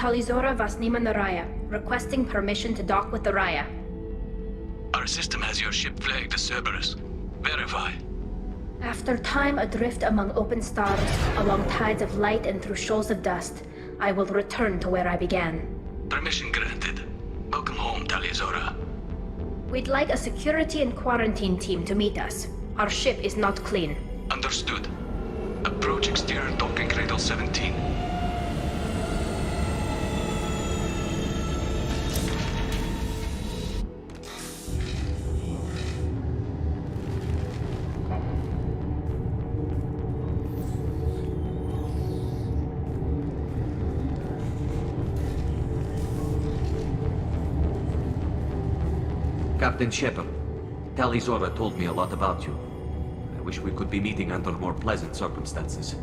Talizora Vasnima Naraya, requesting permission to dock with the Raya. Our system has your ship flagged as Cerberus. Verify. After time adrift among open stars, along tides of light and through shoals of dust, I will return to where I began. Permission granted. Welcome home, Talizora. We'd like a security and quarantine team to meet us. Our ship is not clean. Understood. Approach exterior docking cradle 17. Captain Shepard, Talizora told me a lot about you. I wish we could be meeting under more pleasant circumstances.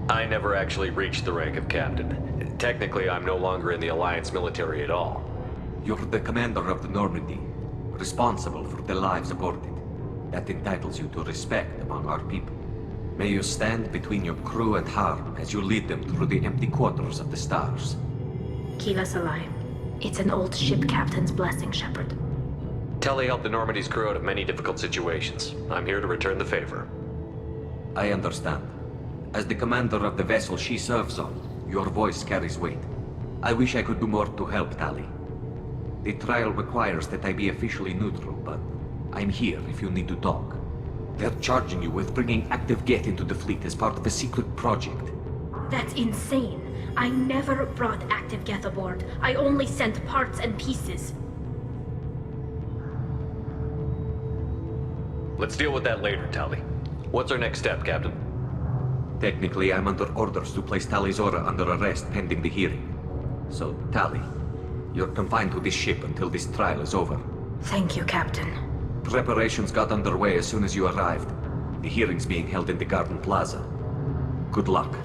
I never actually reached the rank of captain. Technically, I'm no longer in the Alliance military at all. You're the commander of the Normandy, responsible for the lives aboard it. That entitles you to respect among our people. May you stand between your crew and harm as you lead them through the empty quarters of the stars. Keela Salai. It's an old ship captain's blessing, Shepard. Telly helped the Normandy's crew out of many difficult situations. I'm here to return the favor. I understand. As the commander of the vessel she serves on, your voice carries weight. I wish I could do more to help Tali. The trial requires that I be officially neutral, but I'm here if you need to talk. They're charging you with bringing active Geth into the fleet as part of a secret project. That's insane. I never brought active Geth aboard. I only sent parts and pieces. Let's deal with that later, Tali. What's our next step, Captain? Technically, I'm under orders to place Talizora under arrest pending the hearing. So, Tali, you're confined to this ship until this trial is over. Thank you, Captain. Preparations got underway as soon as you arrived. The hearing's being held in the Garden Plaza. Good luck.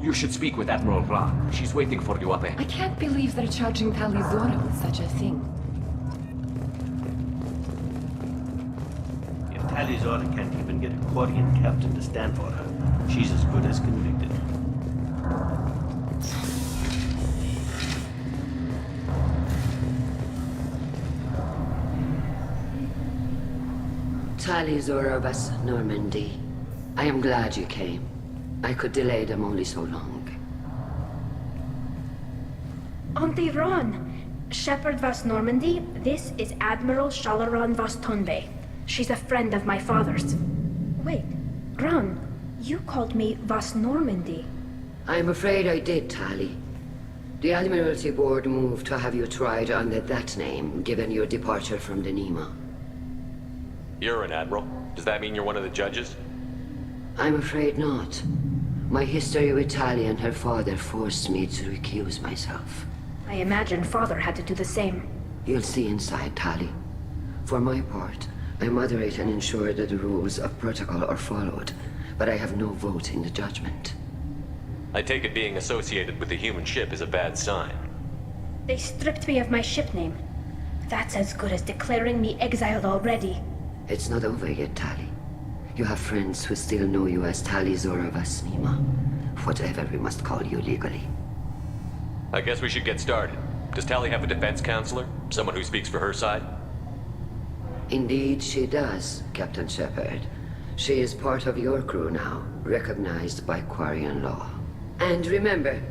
You should speak with Admiral Ra. She's waiting for you up ahead. I can't believe they're charging Talizora with such a thing. If Talizora can't even get a Quarian captain to stand for her, she's as good as convicted. Talizora was Normandy. I am glad you came. I could delay them only so long. Auntie Ron! Shepard Vas Normandy, this is Admiral Shalaran Vas Tonbe. She's a friend of my father's. Wait, Ron, you called me Vas Normandy. I'm afraid I did, Tali. The Admiralty Board moved to have you tried under that name, given your departure from the Nima. You're an admiral. Does that mean you're one of the judges? I'm afraid not. My history with Tali and her father forced me to recuse myself. I imagine father had to do the same. You'll see inside, Tali. For my part, I moderate and ensure that the rules of protocol are followed, but I have no vote in the judgment. I take it being associated with the human ship is a bad sign. They stripped me of my ship name. That's as good as declaring me exiled already. It's not over yet, Tali. You have friends who still know you as Talizora Vasnima. Whatever we must call you legally. I guess we should get started. Does Tali have a defense counselor? Someone who speaks for her side? Indeed she does, Captain Shepard. She is part of your crew now, recognized by Quarian law. And remember,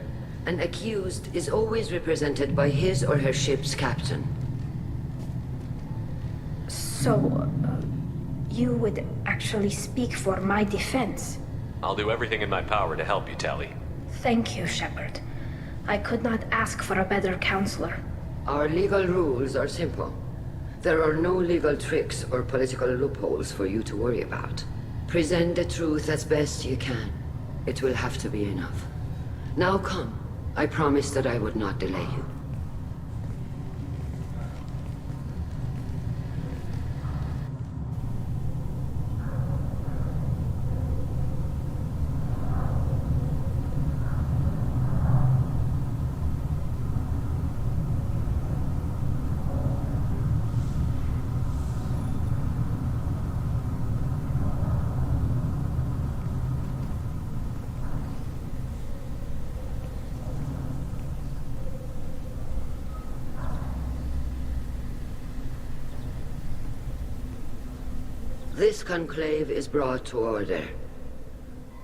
an accused is always represented by his or her ship's captain. So, you would actually speak for my defense? I'll do everything in my power to help you, Tali. Thank you, Shepard. I could not ask for a better counselor. Our legal rules are simple. There are no legal tricks or political loopholes for you to worry about. Present the truth as best you can. It will have to be enough. Now come. I promised that I would not delay you. This conclave is brought to order.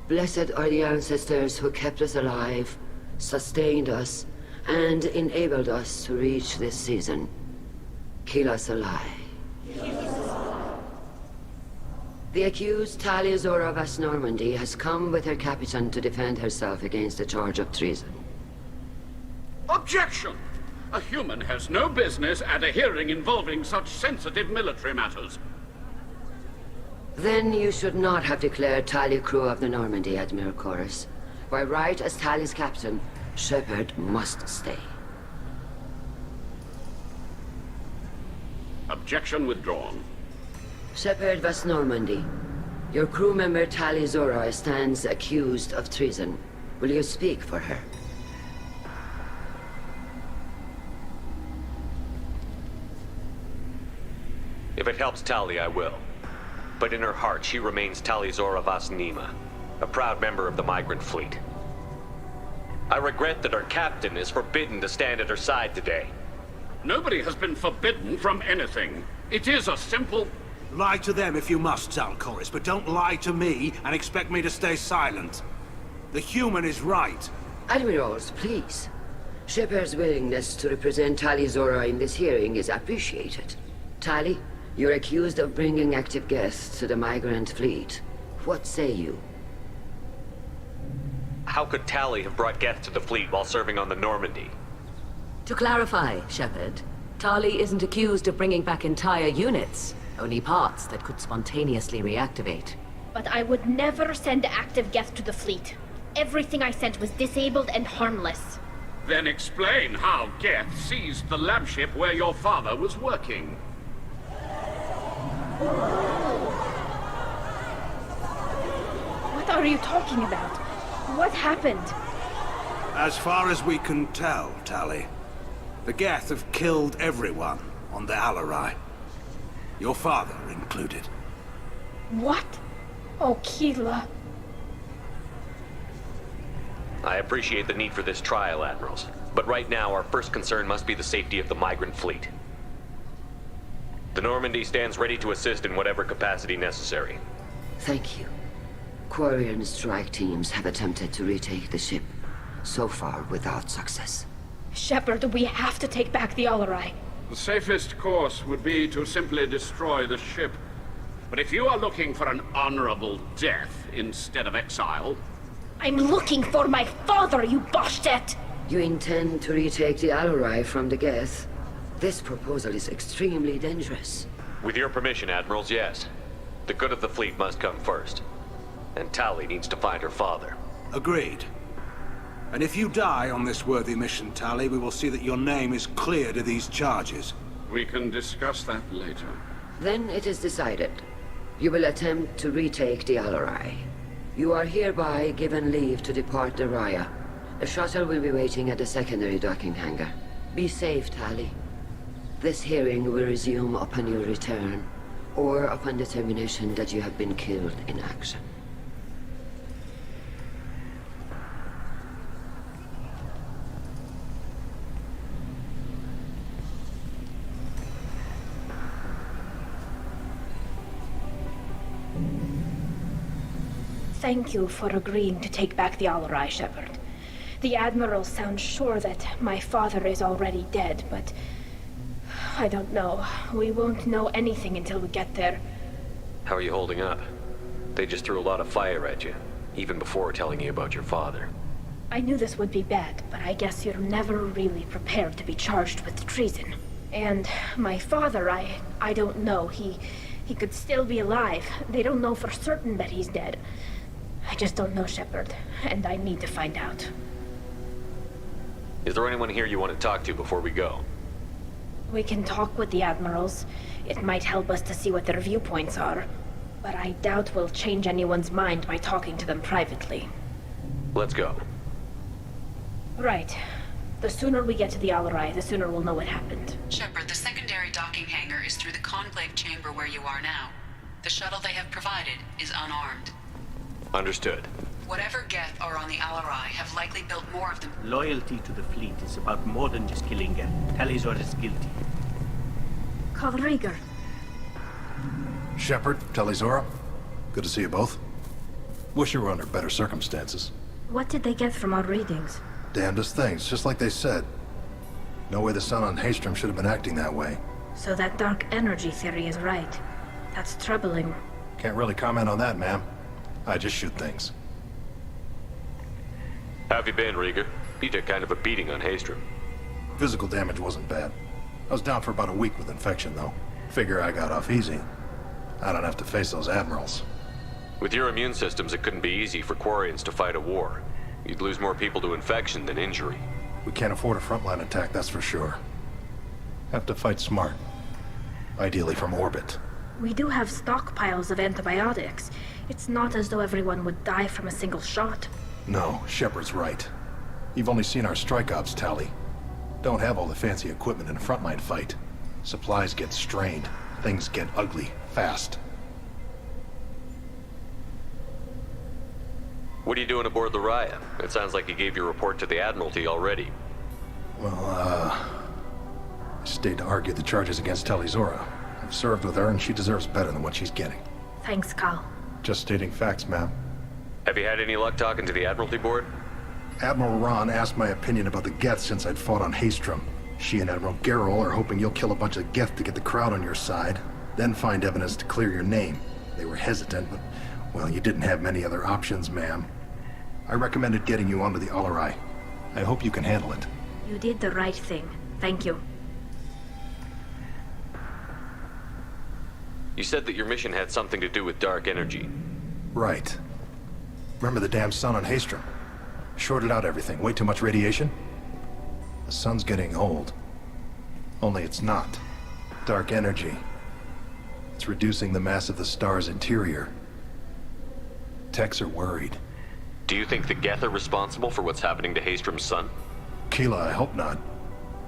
Blessed are the ancestors who kept us alive, sustained us, and enabled us to reach this season. Kill us alive. The accused Tali Azora of Normandy has come with her captain to defend herself against a charge of treason. Objection! A human has no business at a hearing involving such sensitive military matters. Then you should not have declared Tali crew of the Normandy, Admiral Chorus. By right as Tali's captain, Shepard must stay. Objection withdrawn. Shepard was Normandy. Your crew member Tali Zora stands accused of treason. Will you speak for her? If it helps Tali, I will. But in her heart, she remains Tali Zora Vas Nima, a proud member of the migrant fleet. I regret that our captain is forbidden to stand at her side today. Nobody has been forbidden from anything. It is a simple... Lie to them if you must, Zalcoris, but don't lie to me and expect me to stay silent. The human is right. Admirals, please. Shepard's willingness to represent Tali Zora in this hearing is appreciated. Tali, you're accused of bringing active guests to the migrant fleet. What say you? How could Tali have brought Geth to the fleet while serving on the Normandy? To clarify, Shepard, Tali isn't accused of bringing back entire units, only parts that could spontaneously reactivate. But I would never send active Geth to the fleet. Everything I sent was disabled and harmless. Then explain how Geth seized the lab ship where your father was working. What are you talking about? What happened? As far as we can tell, Tali, the Geth have killed everyone on the Alarai. Your father included. What? Oh, Keela. I appreciate the need for this trial, Admirals. But right now, our first concern must be the safety of the migrant fleet. The Normandy stands ready to assist in whatever capacity necessary. Thank you. Quarian strike teams have attempted to retake the ship, so far without success. Shepard, we have to take back the Alarai. The safest course would be to simply destroy the ship. But if you are looking for an honorable death instead of exile... I'm looking for my father, you bastet! You intend to retake the Alarai from the Geth? This proposal is extremely dangerous. With your permission, Admirals, yes. The good of the fleet must come first. And Tali needs to find her father. Agreed. And if you die on this worthy mission, Tali, we will see that your name is cleared of these charges. We can discuss that later. Then it is decided. You will attempt to retake the Alarai. You are hereby given leave to depart the Raya. A shuttle will be waiting at the secondary docking hangar. Be safe, Tali. This hearing will resume upon your return, or upon determination that you have been killed in action. Thank you for agreeing to take back the Alarai, Shepard. The Admiral sounds sure that my father is already dead, but I don't know. We won't know anything until we get there. How are you holding up? They just threw a lot of fire at you, even before telling you about your father. I knew this would be bad, but I guess you're never really prepared to be charged with treason. And my father, I don't know. He could still be alive. They don't know for certain that he's dead. I just don't know, Shepard, and I need to find out. Is there anyone here you want to talk to before we go? We can talk with the admirals. It might help us to see what their viewpoints are. But I doubt we'll change anyone's mind by talking to them privately. Let's go. Right. The sooner we get to the Alarai, the sooner we'll know what happened. Shepard, the secondary docking hangar is through the conclave chamber where you are now. The shuttle they have provided is unarmed. Understood. Whatever Geth are on the Alarai have likely built more of them. Loyalty to the fleet is about more than just killing Geth. Talizor is guilty. Call Rieger. Shepard, Talizora, good to see you both. Wish you were under better circumstances. What did they get from our readings? Damnedest things, just like they said. No way the sun on Haystrom should have been acting that way. So that dark energy theory is right. That's troubling. Can't really comment on that, ma'am. I just shoot things. How have you been, Rieger? You took kind of a beating on Haystrom. Physical damage wasn't bad. I was down for about a week with infection, though. Figure I got off easy. I don't have to face those admirals. With your immune systems, it couldn't be easy for Quarians to fight a war. You'd lose more people to infection than injury. We can't afford a frontline attack, that's for sure. Have to fight smart. Ideally from orbit. We do have stockpiles of antibiotics. It's not as though everyone would die from a single shot. No, Shepard's right. You've only seen our strike ops tally. Don't have all the fancy equipment in a frontline fight. Supplies get strained. Things get ugly, fast. What are you doing aboard the Raya? It sounds like you gave your report to the Admiralty already. Well, I stayed to argue the charges against Talizora. I've served with her and she deserves better than what she's getting. Thanks, Cal. Just stating facts, ma'am. Have you had any luck talking to the Admiralty board? Admiral Ron asked my opinion about the Geth since I'd fought on Haystrom. She and Admiral Garrel are hoping you'll kill a bunch of Geth to get the crowd on your side, then find evidence to clear your name. They were hesitant, but, well, you didn't have many other options, ma'am. I recommended getting you onto the Alarai. I hope you can handle it. You did the right thing. Thank you. You said that your mission had something to do with dark energy. Right. Remember the damn sun on Haystrom? Shorted out everything. Way too much radiation? The sun's getting old. Only it's not. Dark energy. It's reducing the mass of the star's interior. Techs are worried. Do you think the Geth are responsible for what's happening to Haystrom's sun? Keela, I hope not.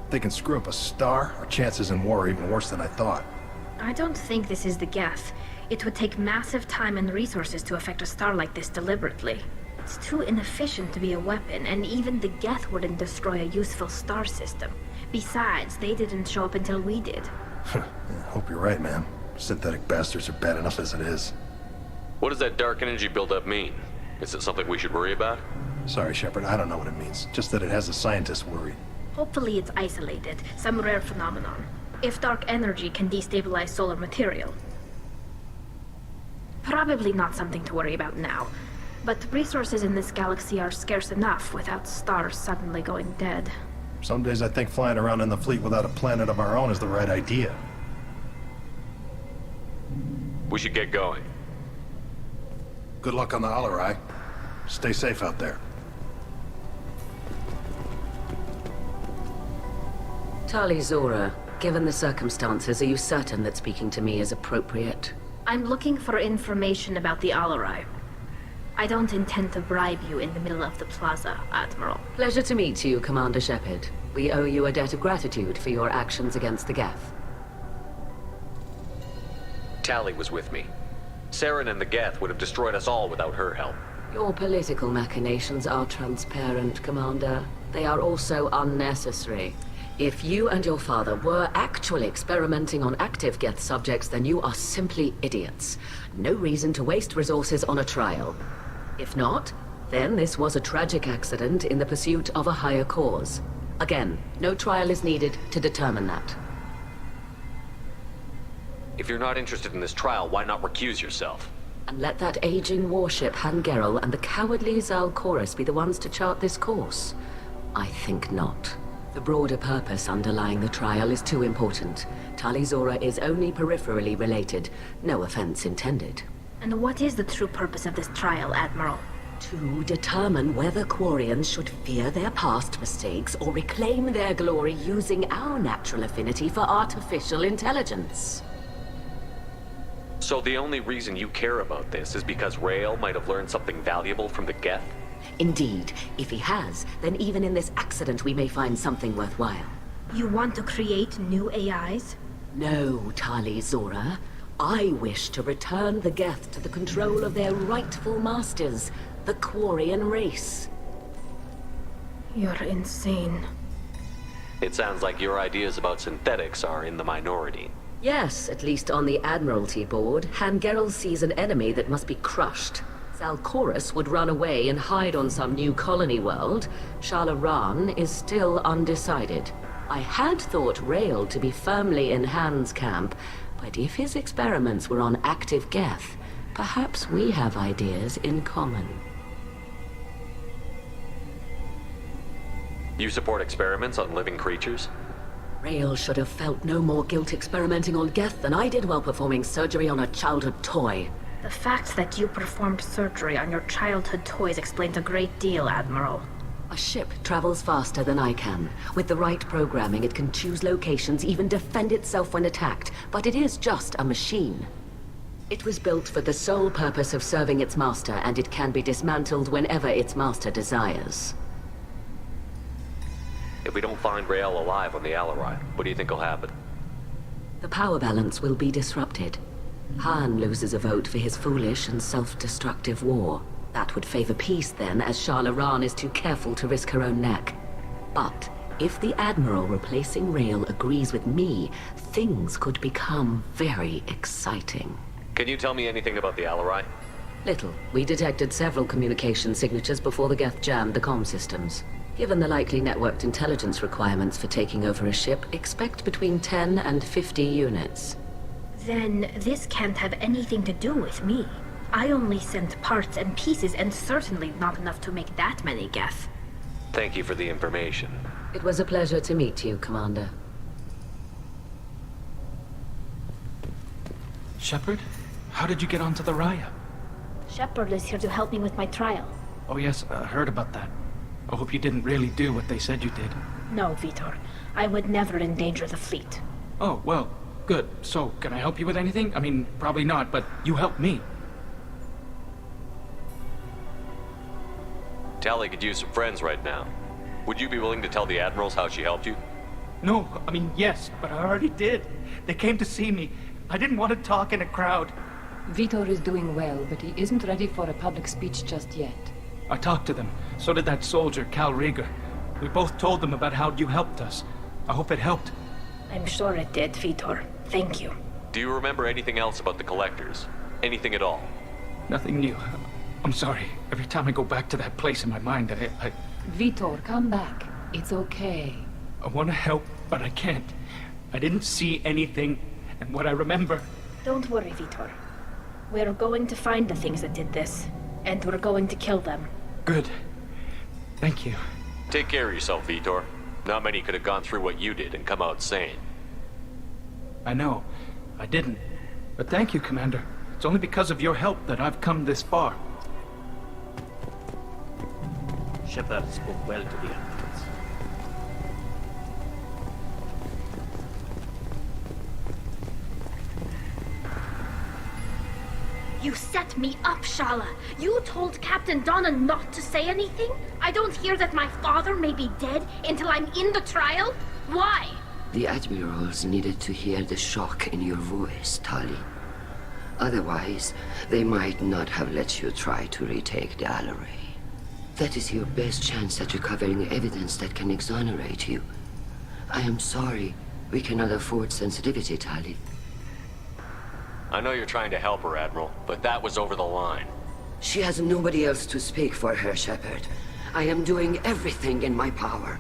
They can screw up a star. Our chances in war are even worse than I thought. I don't think this is the Geth. It would take massive time and resources to affect a star like this deliberately. It's too inefficient to be a weapon, and even the Geth wouldn't destroy a useful star system. Besides, they didn't show up until we did. I hope you're right, ma'am. Synthetic bastards are bad enough as it is. What does that dark energy buildup mean? Is it something we should worry about? Sorry, Shepard, I don't know what it means. Just that it has the scientists worried. Hopefully it's isolated, some rare phenomenon. If dark energy can destabilize solar material. Probably not something to worry about now. But resources in this galaxy are scarce enough without stars suddenly going dead. Some days I think flying around in the fleet without a planet of our own is the right idea. We should get going. Good luck on the Alarai. Stay safe out there. Talizora, given the circumstances, are you certain that speaking to me is appropriate? I'm looking for information about the Alarai. I don't intend to bribe you in the middle of the plaza, Admiral. Pleasure to meet you, Commander Shepard. We owe you a debt of gratitude for your actions against the Geth. Tali was with me. Saren and the Geth would have destroyed us all without her help. Your political machinations are transparent, Commander. They are also unnecessary. If you and your father were actually experimenting on active Geth subjects, then you are simply idiots. No reason to waste resources on a trial. If not, then this was a tragic accident in the pursuit of a higher cause. Again, no trial is needed to determine that. If you're not interested in this trial, why not recuse yourself? And let that aging warship Han Gerel and the cowardly Zalcorus be the ones to chart this course? I think not. The broader purpose underlying the trial is too important. Tali Zora is only peripherally related. No offense intended. And what is the true purpose of this trial, Admiral? To determine whether Quarians should fear their past mistakes or reclaim their glory using our natural affinity for artificial intelligence. So the only reason you care about this is because Rael might have learned something valuable from the Geth? Indeed. If he has, then even in this accident we may find something worthwhile. You want to create new AIs? No, Tali Zora. I wish to return the Geth to the control of their rightful masters, the Quarian race. You're insane. It sounds like your ideas about synthetics are in the minority. Yes, at least on the Admiralty board, Han Gerel sees an enemy that must be crushed. Zalcorus would run away and hide on some new colony world. Shalaran is still undecided. I had thought Rael to be firmly in Han's camp, but if his experiments were on active Geth, perhaps we have ideas in common. You support experiments on living creatures? Rael should have felt no more guilt experimenting on Geth than I did while performing surgery on a childhood toy. The fact that you performed surgery on your childhood toys explains a great deal, Admiral. A ship travels faster than I can. With the right programming, it can choose locations, even defend itself when attacked. But it is just a machine. It was built for the sole purpose of serving its master, and it can be dismantled whenever its master desires. If we don't find Rael alive on the Alarai, what do you think will happen? The power balance will be disrupted. Han loses a vote for his foolish and self-destructive war. That would favor peace then, as Shalaran is too careful to risk her own neck. But if the Admiral replacing Rael agrees with me, things could become very exciting. Can you tell me anything about the Alarai? Little. We detected several communication signatures before the Geth jammed the comm systems. Given the likely networked intelligence requirements for taking over a ship, expect between 10 and 50 units. Then this can't have anything to do with me. I only sent parts and pieces, and certainly not enough to make that many Geth. Thank you for the information. It was a pleasure to meet you, Commander. Shepard? How did you get onto the Raya? Shepard is here to help me with my trial. Oh yes, I heard about that. I hope you didn't really do what they said you did. No, Vitor. I would never endanger the fleet. Oh, well, good. So, can I help you with anything? I mean, probably not, but you helped me. Tali could use some friends right now. Would you be willing to tell the Admirals how she helped you? No, I mean, yes, but I already did. They came to see me. I didn't want to talk in a crowd. Vitor is doing well, but he isn't ready for a public speech just yet. I talked to them. So did that soldier, Cal Rieger. We both told them about how you helped us. I hope it helped. I'm sure it did, Vitor. Thank you. Do you remember anything else about the Collectors? Anything at all? Nothing new. I'm sorry. Every time I go back to that place in my mind, I... Vitor, come back. It's okay. I want to help, but I can't. I didn't see anything, and what I remember... Don't worry, Vitor. We're going to find the things that did this, and we're going to kill them. Good. Thank you. Take care of yourself, Vitor. Not many could have gone through what you did and come out sane. I know. I didn't. But thank you, Commander. It's only because of your help that I've come this far. Shepard spoke well to the Admirals. You set me up, Shala. You told Captain Donna not to say anything? I don't hear that my father may be dead until I'm in the trial? Why? The Admirals needed to hear the shock in your voice, Tali. Otherwise, they might not have let you try to retake the Alarai. That is your best chance at recovering evidence that can exonerate you. I am sorry. We cannot afford sensitivity, Tali. I know you're trying to help her, Admiral, but that was over the line. She has nobody else to speak for her, Shepard. I am doing everything in my power.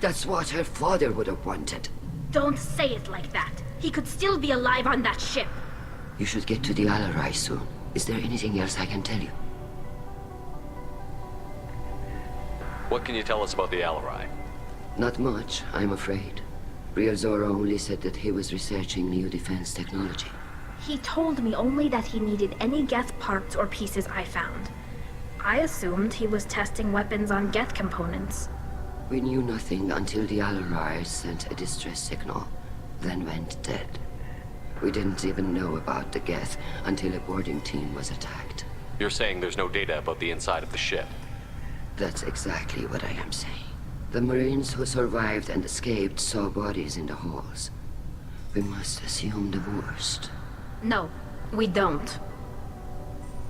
That's what her father would have wanted. Don't say it like that. He could still be alive on that ship. You should get to the Alarai soon. Is there anything else I can tell you? What can you tell us about the Alarai? Not much, I'm afraid. Real Zora only said that he was researching new defense technology. He told me only that he needed any Geth parts or pieces I found. I assumed he was testing weapons on Geth components. We knew nothing until the Alarai sent a distress signal, then went dead. We didn't even know about the Geth until a boarding team was attacked. You're saying there's no data about the inside of the ship? That's exactly what I am saying. The Marines who survived and escaped saw bodies in the halls. We must assume the worst. No, we don't.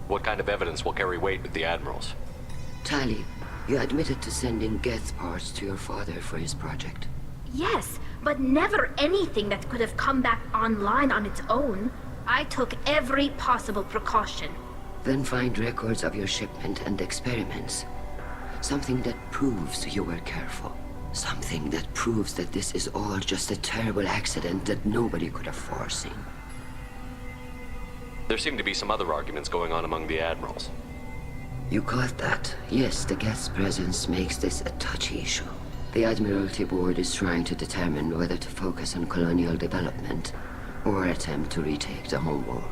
What kind of evidence will carry weight with the Admirals? Tali, you admitted to sending Geth parts to your father for his project. Yes, but never anything that could have come back online on its own. I took every possible precaution. Then find records of your shipment and experiments. Something that proves you were careful. Something that proves that this is all just a terrible accident that nobody could have foreseen. There seem to be some other arguments going on among the Admirals. You caught that? Yes, the Geth's presence makes this a touchy issue. The Admiralty Board is trying to determine whether to focus on colonial development or attempt to retake the home world.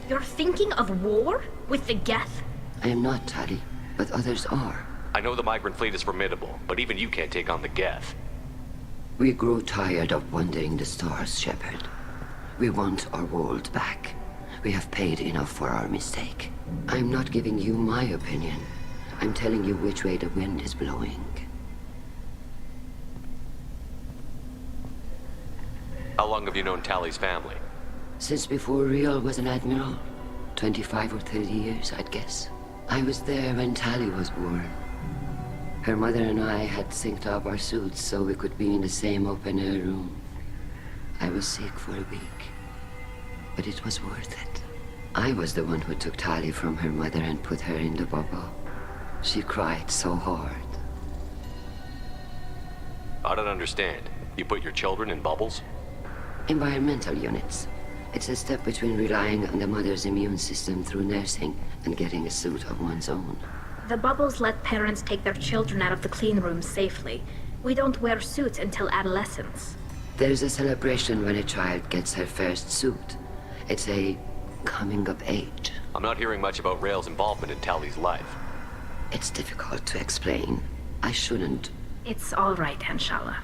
You're thinking of war? With the Geth? I am not, Tali, but others are. I know the migrant fleet is formidable, but even you can't take on the Geth. We grow tired of wandering the stars, Shepard. We want our world back. We have paid enough for our mistake. I'm not giving you my opinion. I'm telling you which way the wind is blowing. How long have you known Tali's family? Since before Real was an admiral. 25 or 30 years, I'd guess. I was there when Tali was born. Her mother and I had synced up our suits so we could be in the same open-air room. I was sick for a week, but it was worth it. I was the one who took Tali from her mother and put her in the bubble. She cried so hard. I don't understand. You put your children in bubbles? Environmental units. It's a step between relying on the mother's immune system through nursing and getting a suit of one's own. The bubbles let parents take their children out of the clean rooms safely. We don't wear suits until adolescence. There's a celebration when a child gets her first suit. It's a coming of age. I'm not hearing much about Rail's involvement in Tali's life. It's difficult to explain. I shouldn't. It's all right, Anshala.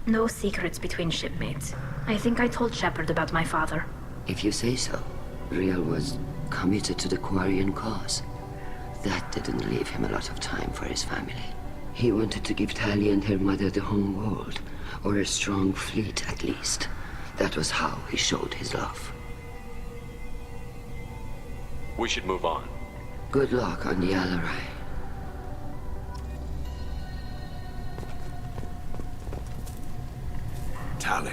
No secrets between shipmates. I think I told Shepard about my father. If you say so. Real was committed to the Quarian cause. That didn't leave him a lot of time for his family. He wanted to give Tali and her mother the home world, or a strong fleet at least. That was how he showed his love. We should move on. Good luck on the Alarai. Tali,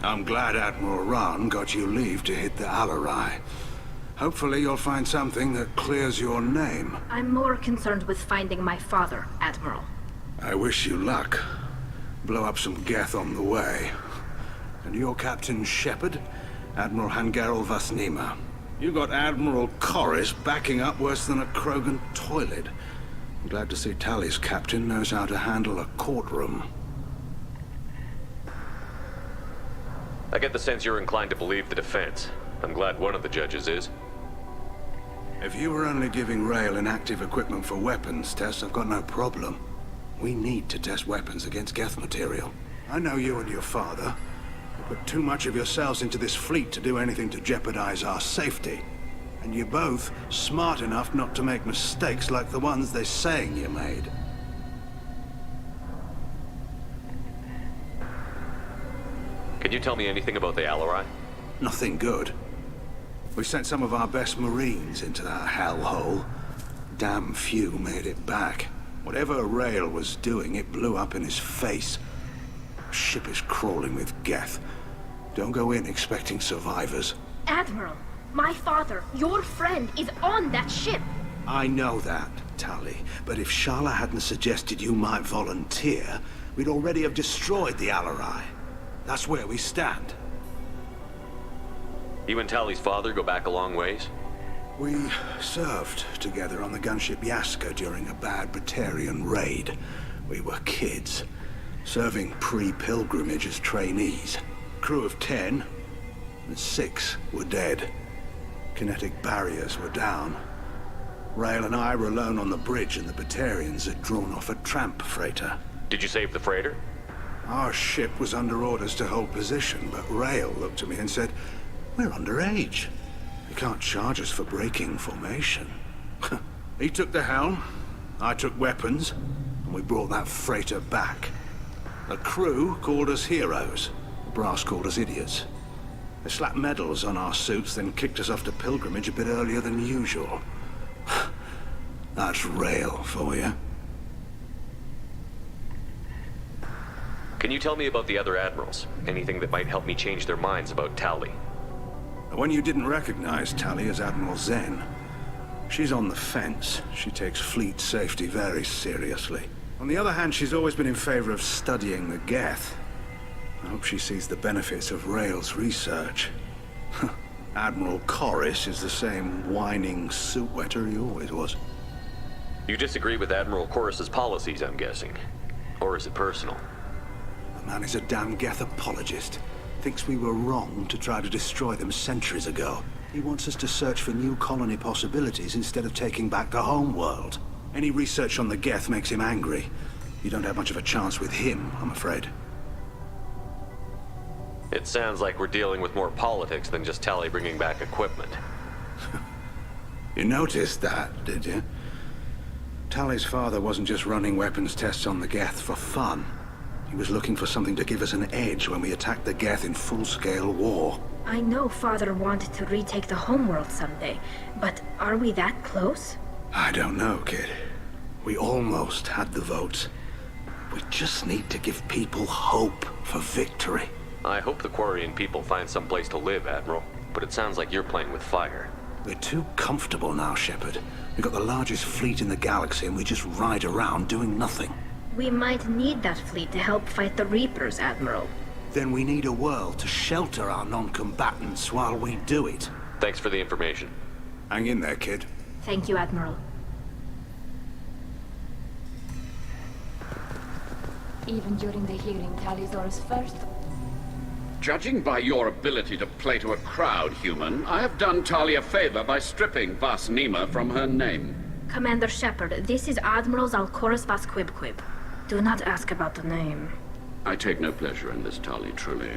I'm glad Admiral Rahn got you leave to hit the Alarai. Hopefully you'll find something that clears your name. I'm more concerned with finding my father, Admiral. I wish you luck. Blow up some Geth on the way. And your Captain Shepard, Admiral Hangarel Vasnima. You got Admiral Corris backing up worse than a Krogan toilet. I'm glad to see Tali's captain knows how to handle a courtroom. I get the sense you're inclined to believe the defense. I'm glad one of the judges is. If you were only giving Rail inactive equipment for weapons tests, I've got no problem. We need to test weapons against Geth material. I know you and your father. You put too much of yourselves into this fleet to do anything to jeopardize our safety. And you're both smart enough not to make mistakes like the ones they're saying you made. Can you tell me anything about the Alarai? Nothing good. We sent some of our best Marines into that hellhole. Damn few made it back. Whatever Rail was doing, it blew up in his face. Ship is crawling with Geth. Don't go in expecting survivors. Admiral, my father, your friend, is on that ship. I know that, Tali. But if Shala hadn't suggested you might volunteer, we'd already have destroyed the Alarai. That's where we stand. You and Tally's father go back a long ways? We served together on the gunship Yaska during a bad Batarian raid. We were kids, serving pre-pilgrimage as trainees. Crew of 10, and 6 were dead. Kinetic barriers were down. Rail and I were alone on the bridge, and the Batarians had drawn off a tramp freighter. Did you save the freighter? Our ship was under orders to hold position, but Rail looked at me and said, "We're underage. You can't charge us for breaking formation." He took the helm, I took weapons, and we brought that freighter back. The crew called us heroes. The brass called us idiots. They slapped medals on our suits, then kicked us off to pilgrimage a bit earlier than usual. That's Rail for you. Can you tell me about the other admirals? Anything that might help me change their minds about Tally? When you didn't recognize Tally as Admiral Zen, she's on the fence. She takes fleet safety very seriously. On the other hand, she's always been in favor of studying the Geth. I hope she sees the benefits of Rail's research. Admiral Corris is the same whining suit wetter he always was. You disagree with Admiral Corris's policies, I'm guessing. Or is it personal? The man is a damn Geth apologist. Thinks we were wrong to try to destroy them centuries ago. He wants us to search for new colony possibilities instead of taking back the home world. Any research on the Geth makes him angry. You don't have much of a chance with him, I'm afraid. It sounds like we're dealing with more politics than just Tally bringing back equipment. You noticed that, did you? Tally's father wasn't just running weapons tests on the Geth for fun. He was looking for something to give us an edge when we attacked the Geth in full-scale war. I know Father wanted to retake the homeworld someday, but are we that close? I don't know, kid. We almost had the votes. We just need to give people hope for victory. I hope the Quarian people find some place to live, Admiral. But it sounds like you're playing with fire. We're too comfortable now, Shepard. We've got the largest fleet in the galaxy and we just ride around doing nothing. We might need that fleet to help fight the Reapers, Admiral. Then we need a world to shelter our non-combatants while we do it. Thanks for the information. Hang in there, kid. Thank you, Admiral. Even during the hearing, Talisaurus first. Judging by your ability to play to a crowd, human, I have done Tali a favor by stripping Vas Nima from her name. Commander Shepard, this is Admiral Zalcorus Vas Quibquib. Do not ask about the name. I take no pleasure in this, Tali, truly.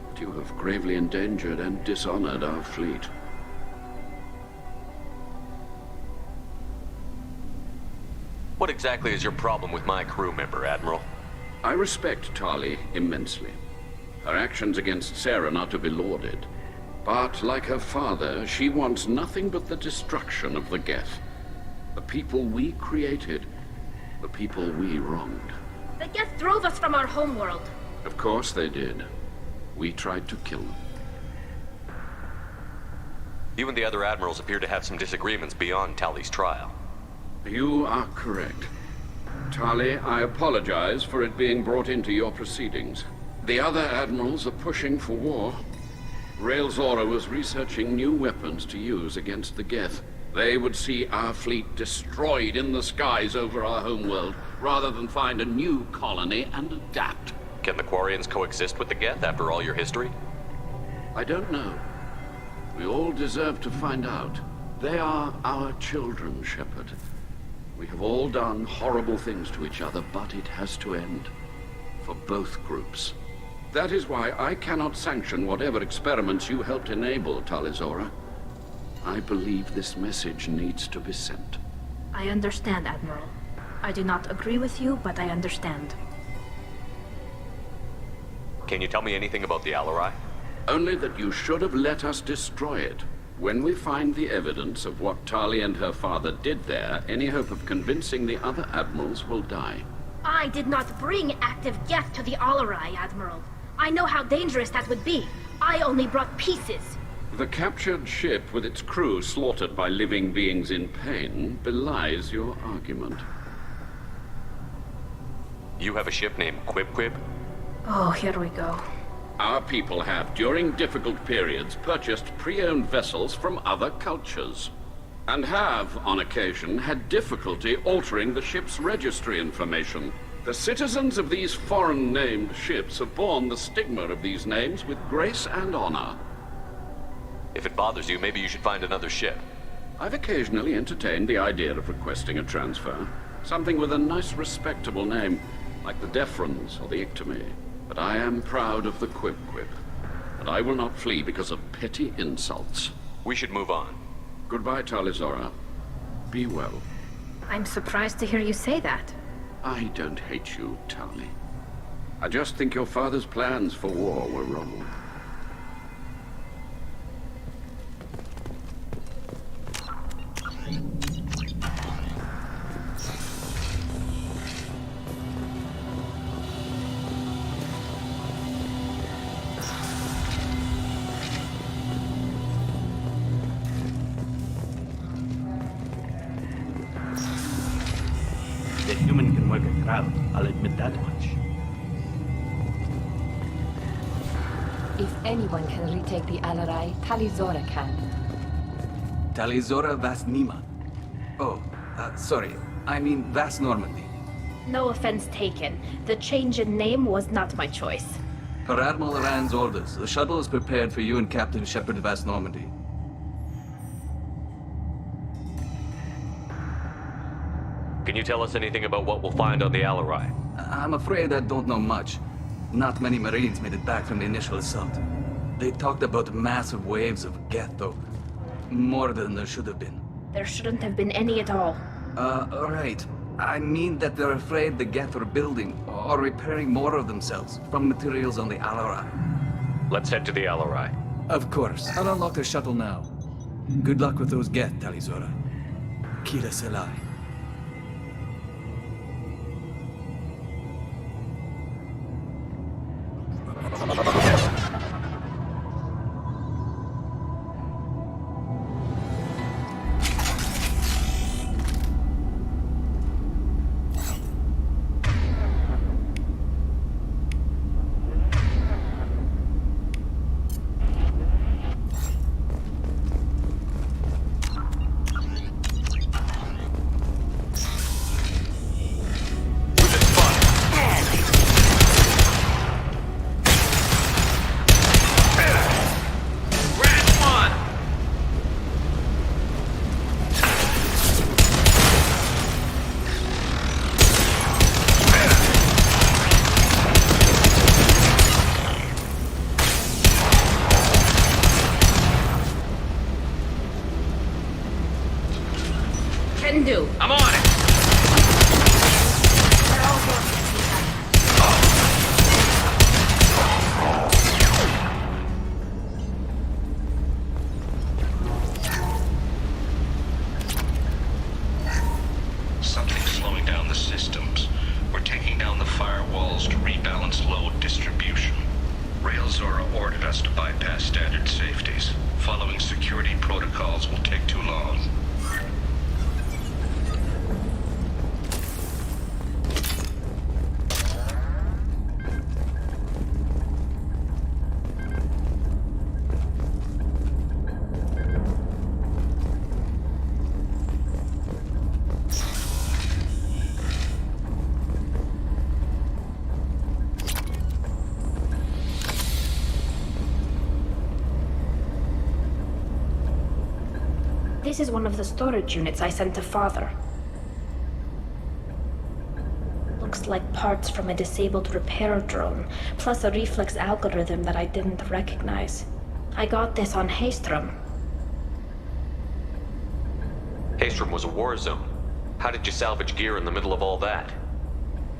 But you have gravely endangered and dishonored our fleet. What exactly is your problem with my crew member, Admiral? I respect Tali immensely. Her actions against Saren are to be lauded. But, like her father, she wants nothing but the destruction of the Geth. The people we created. The people we wronged. The Geth drove us from our homeworld. Of course they did. We tried to kill them. You and the other admirals appear to have some disagreements beyond Tally's trial. You are correct. Tali, I apologize for it being brought into your proceedings. The other admirals are pushing for war. Rail Zora was researching new weapons to use against the Geth. They would see our fleet destroyed in the skies over our homeworld, rather than find a new colony and adapt. Can the Quarians coexist with the Geth after all your history? I don't know. We all deserve to find out. They are our children, Shepard. We have all done horrible things to each other, but it has to end. For both groups. That is why I cannot sanction whatever experiments you helped enable, Talizora. I believe this message needs to be sent. I understand, Admiral. I do not agree with you, but I understand. Can you tell me anything about the Alarai? Only that you should have let us destroy it. When we find the evidence of what Tali and her father did there, any hope of convincing the other admirals will die. I did not bring active Geth to the Alarai, Admiral. I know how dangerous that would be. I only brought pieces. The captured ship with its crew slaughtered by living beings in pain belies your argument. You have a ship named Quib? Oh, here we go. Our people have, during difficult periods, purchased pre-owned vessels from other cultures, and have, on occasion, had difficulty altering the ship's registry information. The citizens of these foreign-named ships have borne the stigma of these names with grace and honor. If it bothers you, maybe you should find another ship. I've occasionally entertained the idea of requesting a transfer. Something with a nice, respectable name, like the Defrons or the Ictomy. But I am proud of the Quip-Quip, and I will not flee because of petty insults. We should move on. Goodbye, Talizora. Be well. I'm surprised to hear you say that. I don't hate you, Tali. I just think your father's plans for war were wrong. The human can work a crowd, I'll admit that much. If anyone can retake the Alarai, Talizora can. Talizora Vas Nima. Oh, sorry. I mean Vas Normandy. No offense taken. The change in name was not my choice. Per Admiral Rand's orders, the shuttle is prepared for you and Captain Shepard Vas Normandy. Can you tell us anything about what we'll find on the Alarai? I'm afraid I don't know much. Not many Marines made it back from the initial assault. They talked about massive waves of Geth, though. More than there should have been. There shouldn't have been any at all. Right. I mean that they're afraid the Geth are building or repairing more of themselves from materials on the Alarai. Let's head to the Alarai. Of course. I'll unlock the shuttle now. Good luck with those Geth, Talizora. Kira Selai. Can do. I'm on it! Something's slowing down the systems. We're taking down the firewalls to rebalance load distribution. Railzora ordered us to bypass standard safeties. Following security protocols will take too long. This is one of the storage units I sent to Father. Looks like parts from a disabled repair drone, plus a reflex algorithm that I didn't recognize. I got this on Haystrom. Haystrom was a war zone. How did you salvage gear in the middle of all that?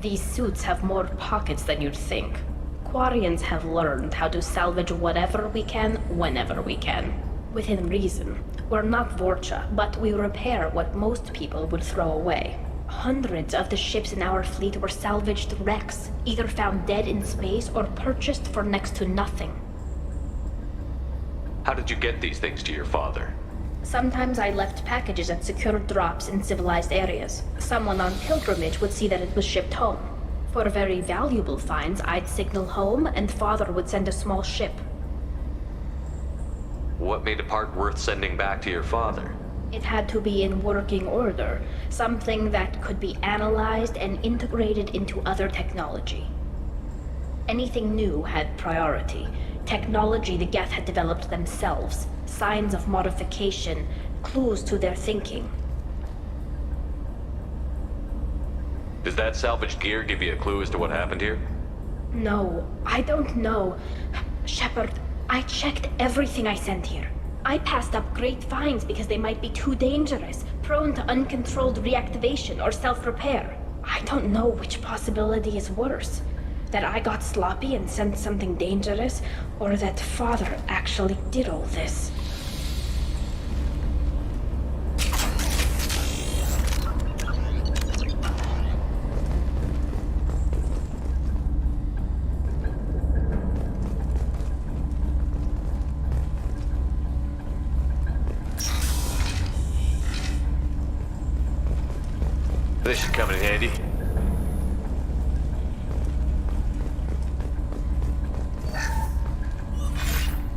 These suits have more pockets than you'd think. Quarians have learned how to salvage whatever we can, whenever we can. Within reason. We're not Vorcha, but we repair what most people would throw away. Hundreds of the ships in our fleet were salvaged wrecks, either found dead in space or purchased for next to nothing. How did you get these things to your father? Sometimes I left packages at secure drops in civilized areas. Someone on pilgrimage would see that it was shipped home. For very valuable finds, I'd signal home, and Father would send a small ship. What made a part worth sending back to your father? It had to be in working order, something that could be analyzed and integrated into other technology. Anything new had priority. Technology the Geth had developed themselves, signs of modification, clues to their thinking. Does that salvaged gear give you a clue as to what happened here? No, I don't know. Shepard, I checked everything I sent here. I passed up great finds because they might be too dangerous, prone to uncontrolled reactivation or self-repair. I don't know which possibility is worse. That I got sloppy and sent something dangerous, or that Father actually did all this. This should come in handy.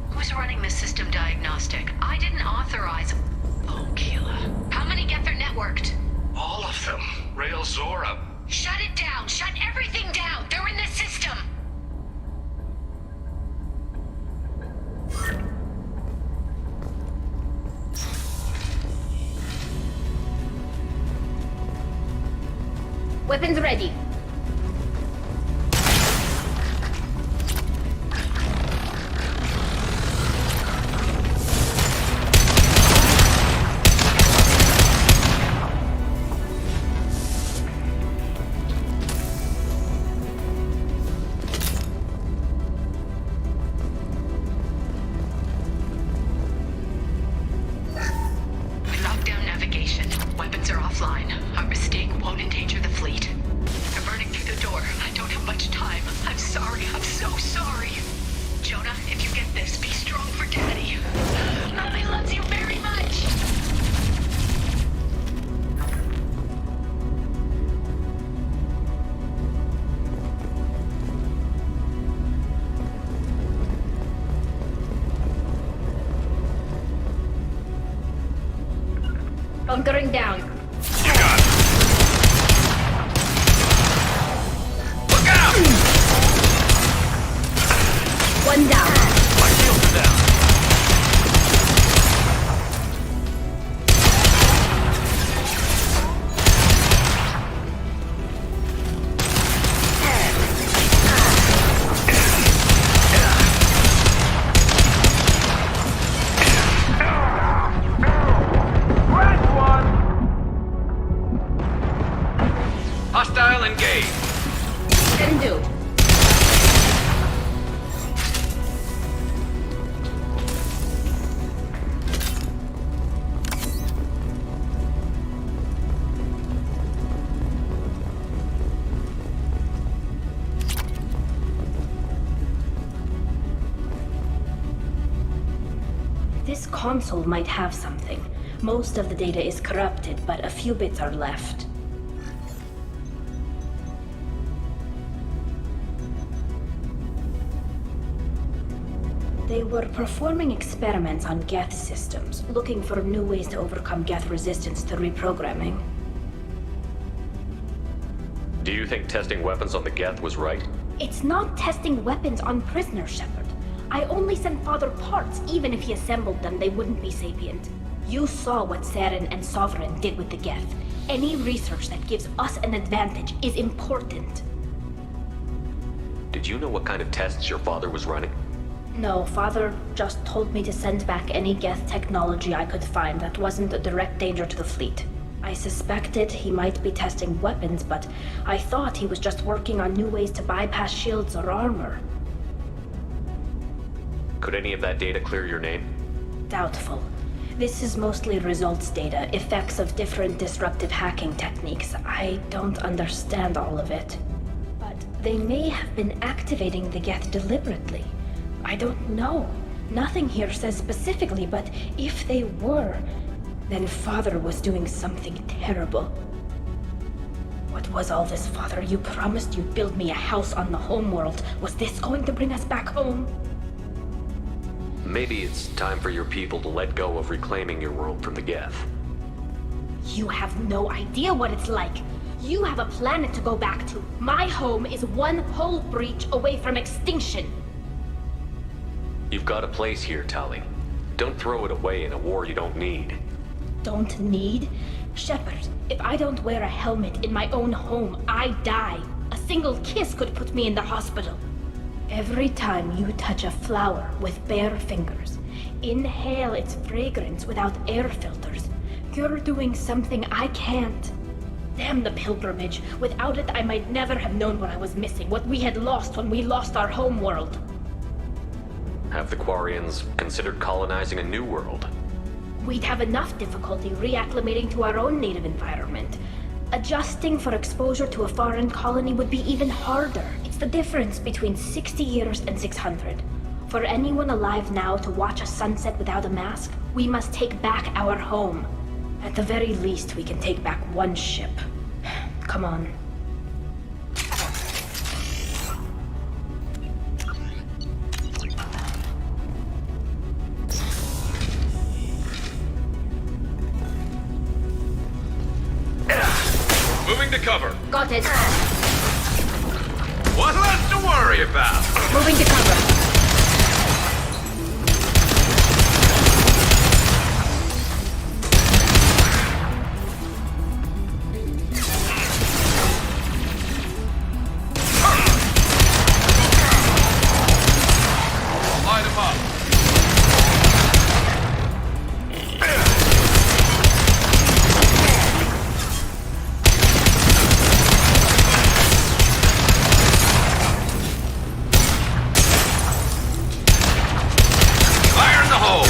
Who's running the system diagnostic? I didn't authorize... Oh, Keela. How many Geth are networked? All of them. Rail Zora. Shut it down! Shut everything down! They're in the system! Weapons ready. Lockdown navigation. Weapons are offline. Our mistake won't endanger the fleet. They're burning through the door. I don't have much time. I'm sorry. I'm so sorry. Jonah, if you get this, be strong for Daddy. Mommy loves you very much. Bunkering down. You got it. Look out! One down. My shields are down. Hostile engaged. Can do. This console might have something. Most of the data is corrupted, but a few bits are left. They were performing experiments on Geth systems, looking for new ways to overcome Geth resistance to reprogramming. Do you think testing weapons on the Geth was right? It's not testing weapons on prisoners, Shepard. I only sent Father parts. Even if he assembled them, they wouldn't be sapient. You saw what Saren and Sovereign did with the Geth. Any research that gives us an advantage is important. Did you know what kind of tests your father was running? No, Father just told me to send back any Geth technology I could find that wasn't a direct danger to the fleet. I suspected he might be testing weapons, but I thought he was just working on new ways to bypass shields or armor. Could any of that data clear your name? Doubtful. This is mostly results data, effects of different disruptive hacking techniques. I don't understand all of it. But they may have been activating the Geth deliberately. I don't know. Nothing here says specifically, but if they were, then Father was doing something terrible. What was all this, Father? You promised you'd build me a house on the homeworld. Was this going to bring us back home? Maybe it's time for your people to let go of reclaiming your world from the Geth. You have no idea what it's like. You have a planet to go back to. My home is one hull breach away from extinction. You've got a place here, Tali. Don't throw it away in a war you don't need. Don't need? Shepard, if I don't wear a helmet in my own home, I die. A single kiss could put me in the hospital. Every time you touch a flower with bare fingers, inhale its fragrance without air filters, you're doing something I can't. Damn the pilgrimage. Without it, I might never have known what I was missing, what we had lost when we lost our home world. Have the Quarians considered colonizing a new world? We'd have enough difficulty reacclimating to our own native environment. Adjusting for exposure to a foreign colony would be even harder. It's the difference between 60 years and 600. For anyone alive now to watch a sunset without a mask, we must take back our home. At the very least, we can take back one ship. Come on. Moving to cover. Got it. What left to worry about? Moving to cover. Light him up. Fire in the hole.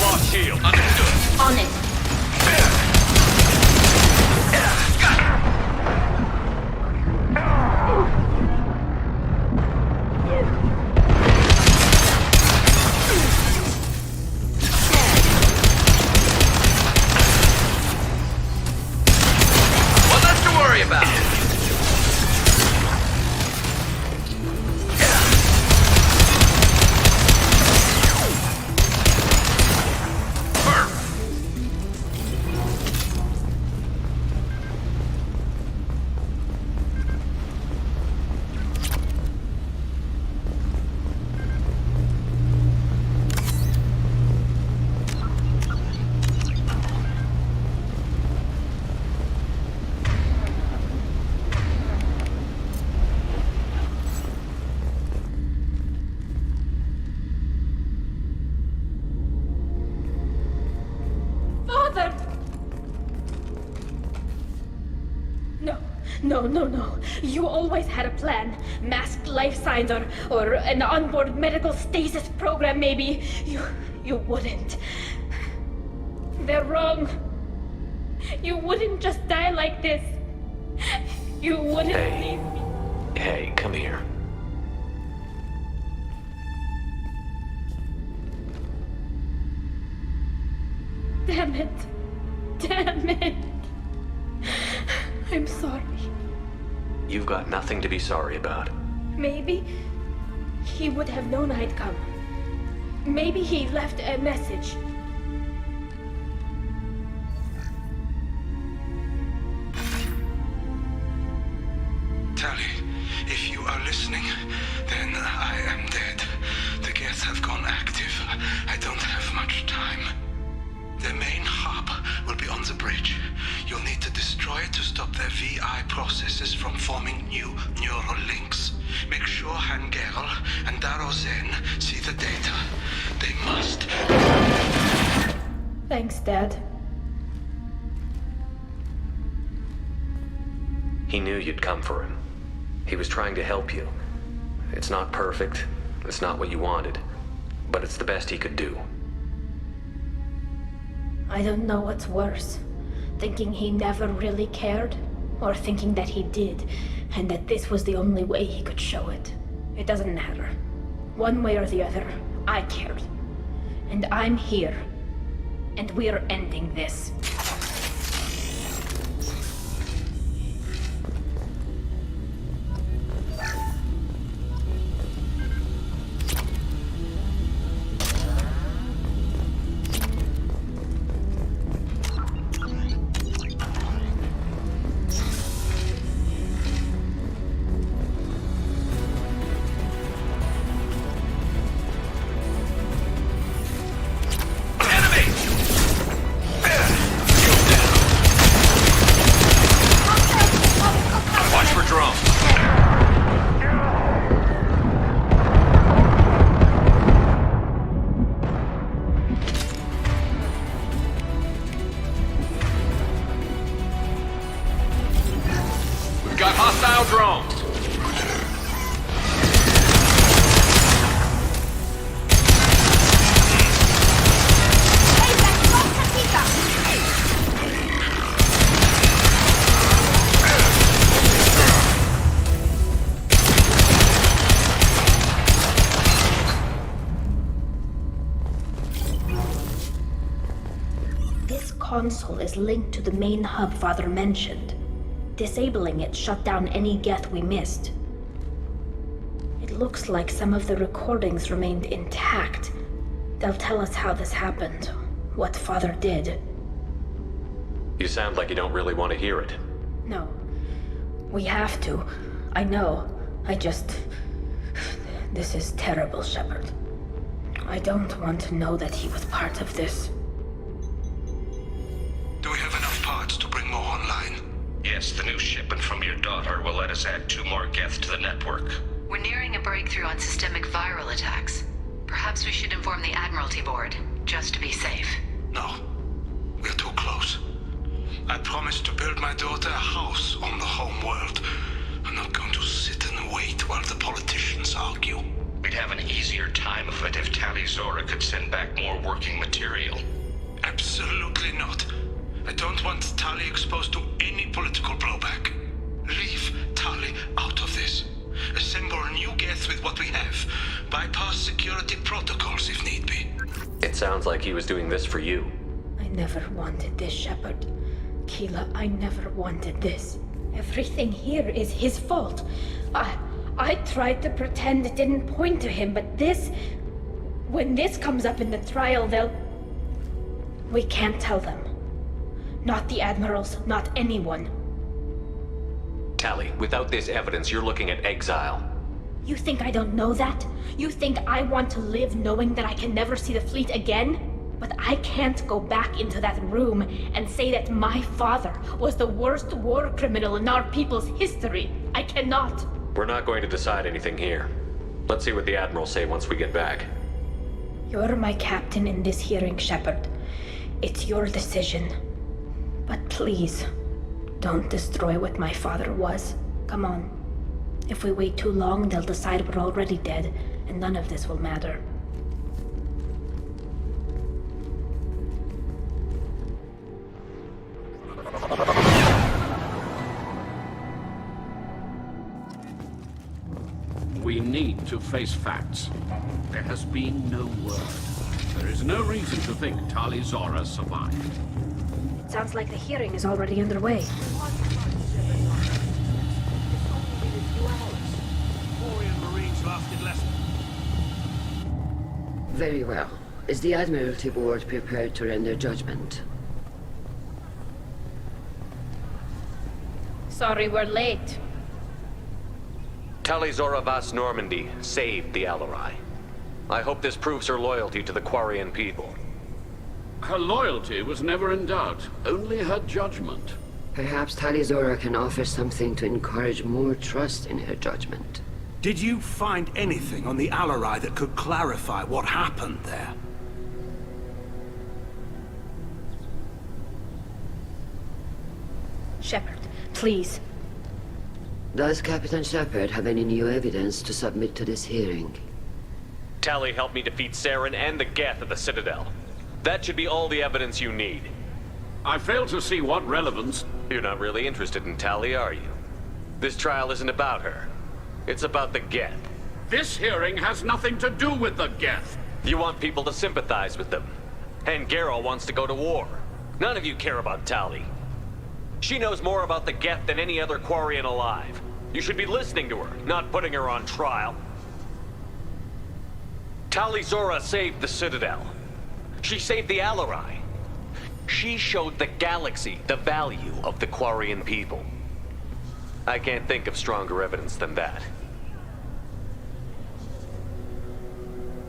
Lost shield. Understood. On it. What left to worry about? Father! No. You always had a plan. Masked life signs or an onboard medical stasis program, maybe. You wouldn't. They're wrong. You wouldn't just die like this. You wouldn't leave me. Hey, come here. Damn it. I'm sorry. You've got nothing to be sorry about. Maybe he would have known I'd come. Maybe he left a message. Tali, if you are listening, then I am dead. The Geth have gone active. I don't have much time. The main hub will be on the bridge. You'll need to destroy it to stop their VI processes from forming new neural links. Make sure Hangerl and Daro Zen see the data. They must. Thanks, Dad. He knew you'd come for him. He was trying to help you. It's not perfect. It's not what you wanted. But it's the best he could do. I don't know what's worse. Thinking he never really cared, or thinking that he did, and that this was the only way he could show it. It doesn't matter. One way or the other, I cared. And I'm here. And we're ending this. Got hostile drones. This console is linked to the main hub Father mentioned. Disabling it shut down any Geth we missed. It looks like some of the recordings remained intact. They'll tell us how this happened, what Father did. You sound like you don't really want to hear it. No. We have to. I know. This is terrible, Shepard. I don't want to know that he was part of this. Do we have enough parts to bring more online? Yes, the new shipment from your daughter will let us add 2 more Geth to the network. We're nearing a breakthrough on systemic viral attacks. Perhaps we should inform the Admiralty Board, just to be safe. No. We're too close. I promised to build my daughter a house on the home world. I'm not going to sit and wait while the politicians argue. We'd have an easier time of it if Tali Zora could send back more working material. Absolutely not. I don't want Tali exposed to any political blowback. Leave Tali out of this. Assemble new Geth with what we have. Bypass security protocols if need be. It sounds like he was doing this for you. I never wanted this, Shepard. Keela, I never wanted this. Everything here is his fault. I tried to pretend it didn't point to him, but this... When this comes up in the trial, they'll... We can't tell them. Not the Admirals, not anyone. Tali, without this evidence, you're looking at exile. You think I don't know that? You think I want to live knowing that I can never see the fleet again? But I can't go back into that room and say that my father was the worst war criminal in our people's history. I cannot. We're not going to decide anything here. Let's see what the Admirals say once we get back. You're my captain in this hearing, Shepard. It's your decision. But please, don't destroy what my father was. Come on. If we wait too long, they'll decide we're already dead, and none of this will matter. We need to face facts. There has been no word. There is no reason to think Tali Zora survived. Sounds like the hearing is already underway. Very well. Is the Admiralty Board prepared to render judgment? Sorry we're late. Tali Zora Vas Normandy saved the Alarai. I hope this proves her loyalty to the Quarian people. Her loyalty was never in doubt, only her judgment. Perhaps Tali Zora can offer something to encourage more trust in her judgment. Did you find anything on the Alarai that could clarify what happened there? Shepard, please. Does Captain Shepard have any new evidence to submit to this hearing? Tali helped me defeat Saren and the Geth at the Citadel. That should be all the evidence you need. I fail to see what relevance... You're not really interested in Tali, are you? This trial isn't about her. It's about the Geth. This hearing has nothing to do with the Geth. You want people to sympathize with them. And Geralt wants to go to war. None of you care about Tali. She knows more about the Geth than any other Quarian alive. You should be listening to her, not putting her on trial. Tali Zora saved the Citadel. She saved the Alarai. She showed the galaxy the value of the Quarian people. I can't think of stronger evidence than that.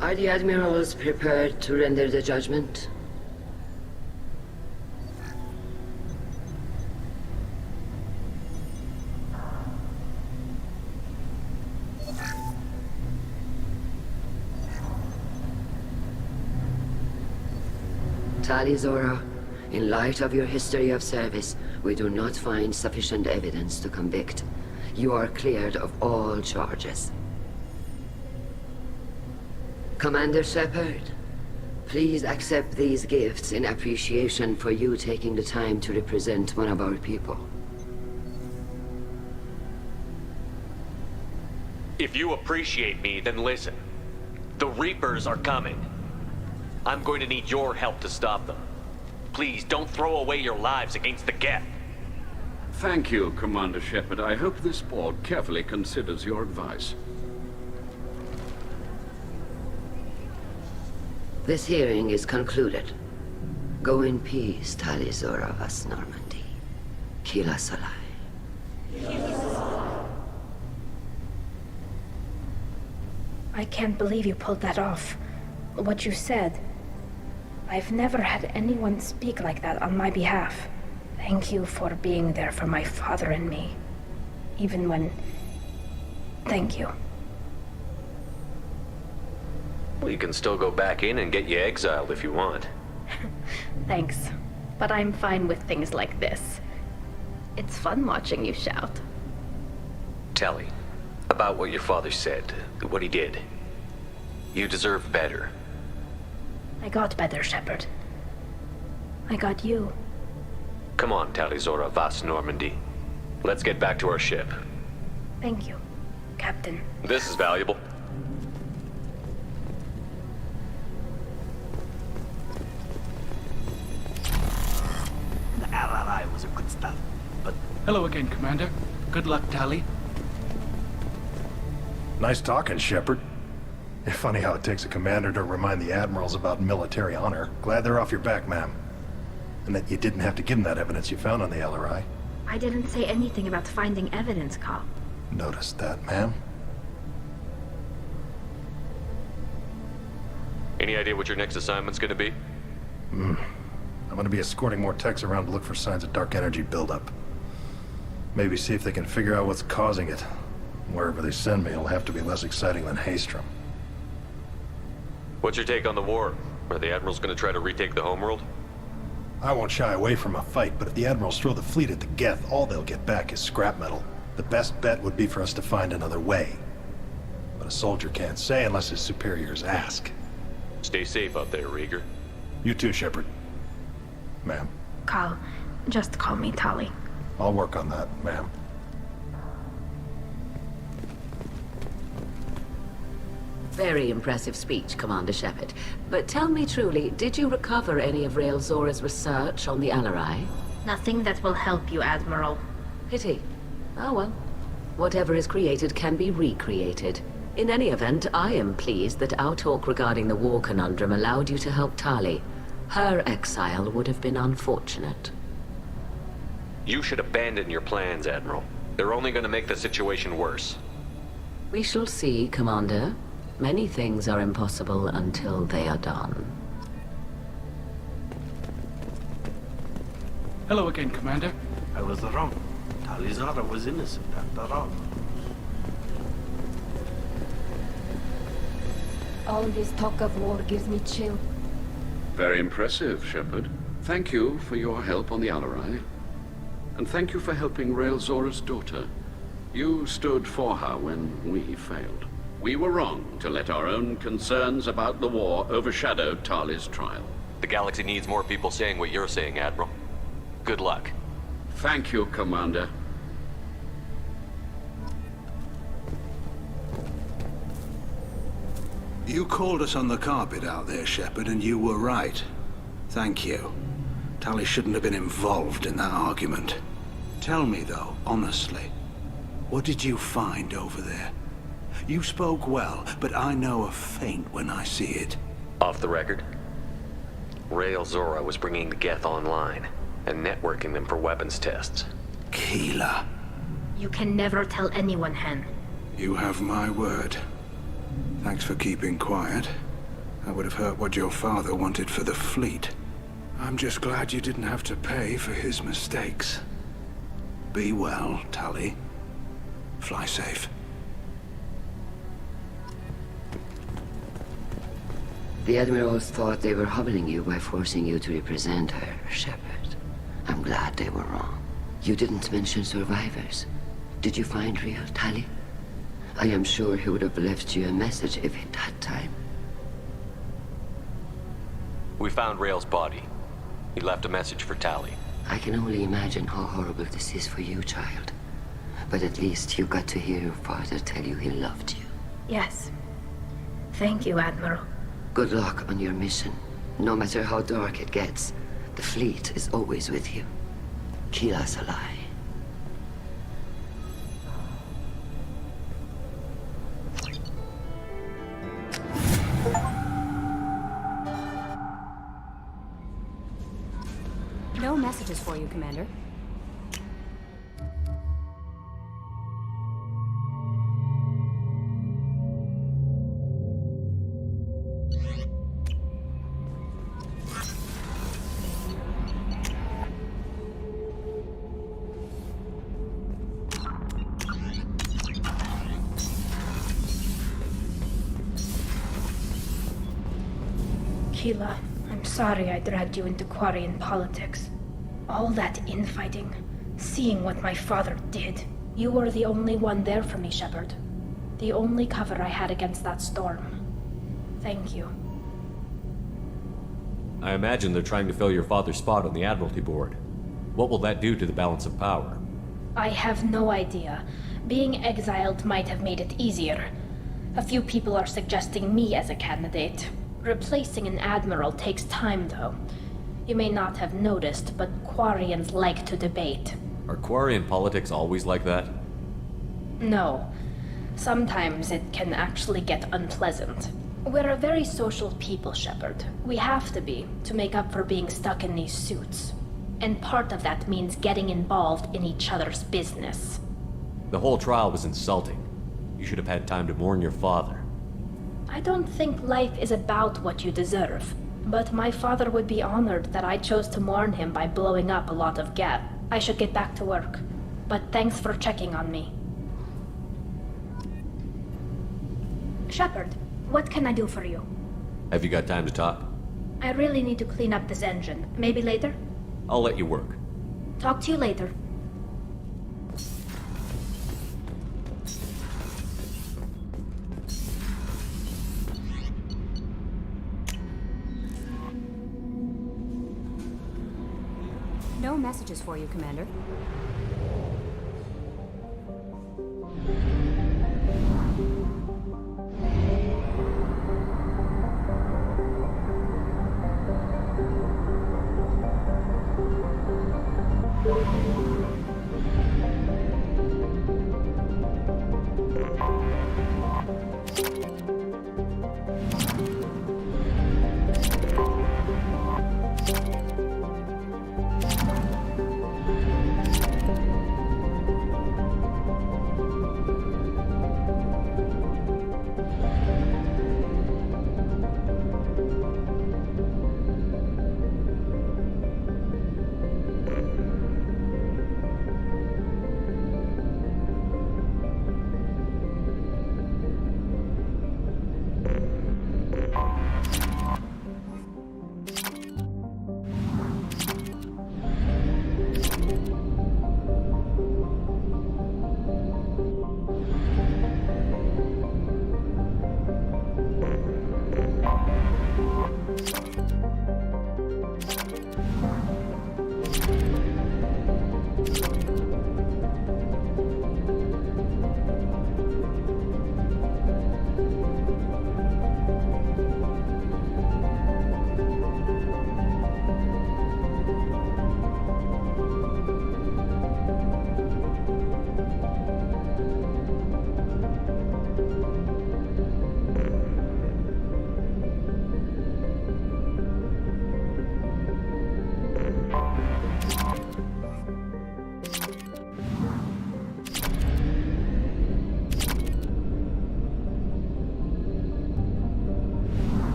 Are the admirals prepared to render the judgment? Tali Zora, in light of your history of service, we do not find sufficient evidence to convict. You are cleared of all charges. Commander Shepard, please accept these gifts in appreciation for you taking the time to represent one of our people. If you appreciate me, then listen. The Reapers are coming. I'm going to need your help to stop them. Please, don't throw away your lives against the Geth. Thank you, Commander Shepard. I hope this board carefully considers your advice. This hearing is concluded. Go in peace, Tali Zora Vas Normandy. Kila Salai. I can't believe you pulled that off. What you said. I've never had anyone speak like that on my behalf. Thank you for being there for my father and me. Even when... Thank you. Well, you can still go back in and get you exiled if you want. Thanks. But I'm fine with things like this. It's fun watching you shout. Tali, about what your father said, what he did. You deserve better. I got better, Shepard. I got you. Come on, Tali Zora Vas Normandy. Let's get back to our ship. Thank you, Captain. This is valuable. The Alarai was a good stuff, but... Hello again, Commander. Good luck, Tali. Nice talking, Shepard. It's funny how it takes a commander to remind the admirals about military honor. Glad they're off your back, ma'am. And that you didn't have to give them that evidence you found on the LRI. I didn't say anything about finding evidence, Carl. Noticed that, ma'am. Any idea what your next assignment's gonna be? I'm gonna be escorting more techs around to look for signs of dark energy buildup. Maybe see if they can figure out what's causing it. Wherever they send me, it'll have to be less exciting than Haystrom. What's your take on the war? Are the admirals gonna try to retake the homeworld? I won't shy away from a fight, but if the admirals throw the fleet at the Geth, all they'll get back is scrap metal. The best bet would be for us to find another way. But a soldier can't say unless his superiors ask. Stay safe out there, Rieger. You too, Shepard. Ma'am. Carl, just call me Tali. I'll work on that, ma'am. Very impressive speech, Commander Shepard. But tell me truly, did you recover any of Rael Zora's research on the Alarai? Nothing that will help you, Admiral. Pity. Oh well. Whatever is created can be recreated. In any event, I am pleased that our talk regarding the war conundrum allowed you to help Tali. Her exile would have been unfortunate. You should abandon your plans, Admiral. They're only gonna make the situation worse. We shall see, Commander. Many things are impossible until they are done. Hello again, Commander. I was wrong. Tali Zora was innocent after all. All this talk of war gives me chill. Very impressive, Shepard. Thank you for your help on the Alarai. And thank you for helping Rael Zora's daughter. You stood for her when we failed. We were wrong to let our own concerns about the war overshadow Tali's trial. The galaxy needs more people saying what you're saying, Admiral. Good luck. Thank you, Commander. You called us on the carpet out there, Shepard, and you were right. Thank you. Tali shouldn't have been involved in that argument. Tell me, though, honestly, what did you find over there? You spoke well, but I know a feint when I see it. Off the record, Rael Zora was bringing the Geth online and networking them for weapons tests. Keela. You can never tell anyone, Hen. You have my word. Thanks for keeping quiet. I would have heard what your father wanted for the fleet. I'm just glad you didn't have to pay for his mistakes. Be well, Tali. Fly safe. The Admirals thought they were humbling you by forcing you to represent her, Shepard. I'm glad they were wrong. You didn't mention survivors. Did you find real Tali? I am sure he would have left you a message if he'd had time. We found Rael's body. He left a message for Tali. I can only imagine how horrible this is for you, child. But at least you got to hear your father tell you he loved you. Yes. Thank you, Admiral. Good luck on your mission. No matter how dark it gets, the fleet is always with you. Keela's a lie. No messages for you, Commander. Keela, I'm sorry I dragged you into Quarian politics. All that infighting, seeing what my father did. You were the only one there for me, Shepard. The only cover I had against that storm. Thank you. I imagine they're trying to fill your father's spot on the Admiralty Board. What will that do to the balance of power? I have no idea. Being exiled might have made it easier. A few people are suggesting me as a candidate. Replacing an admiral takes time, though. You may not have noticed, but Quarians like to debate. Are Quarian politics always like that? No. Sometimes it can actually get unpleasant. We're a very social people, Shepard. We have to be, to make up for being stuck in these suits. And part of that means getting involved in each other's business. The whole trial was insulting. You should have had time to mourn your father. I don't think life is about what you deserve. But my father would be honored that I chose to mourn him by blowing up a lot of Geth. I should get back to work. But thanks for checking on me. Shepard, what can I do for you? Have you got time to talk? I really need to clean up this engine. Maybe later? I'll let you work. Talk to you later. No messages for you, Commander.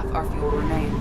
half our fuel remains.